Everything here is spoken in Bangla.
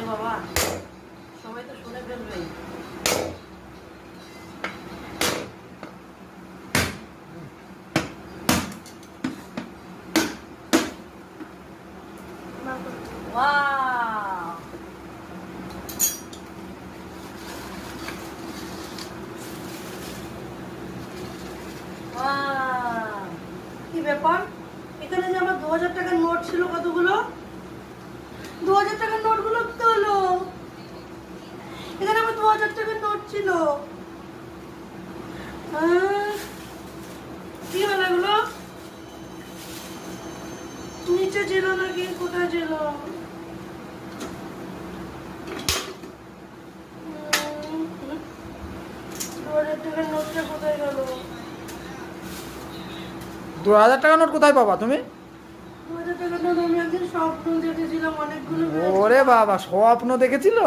বাবা, সবাই তো শুনে ফেলবেই। ওয়াও, ওয়াও, কি ব্যাপার? এখানে যে আমার 2000 টাকার নোট ছিল, কতগুলো 2000 টাকার নোটগুলো তো হলো। এখানে আমার 2000 টাকার নোট ছিল। কি হলো এগুলো? নিচে ছিল নাকি কোথায় ছিল? 2000 টাকার নোটটা কোথায় গেল? 2000 টাকা নোট কোথায় পাবা তুমি? 2000 টাকার নোট আমি একদিন স্বপ্ন দেখেছিলাম অনেকগুলো। ওরে বাবা, স্বপ্ন দেখেছিল?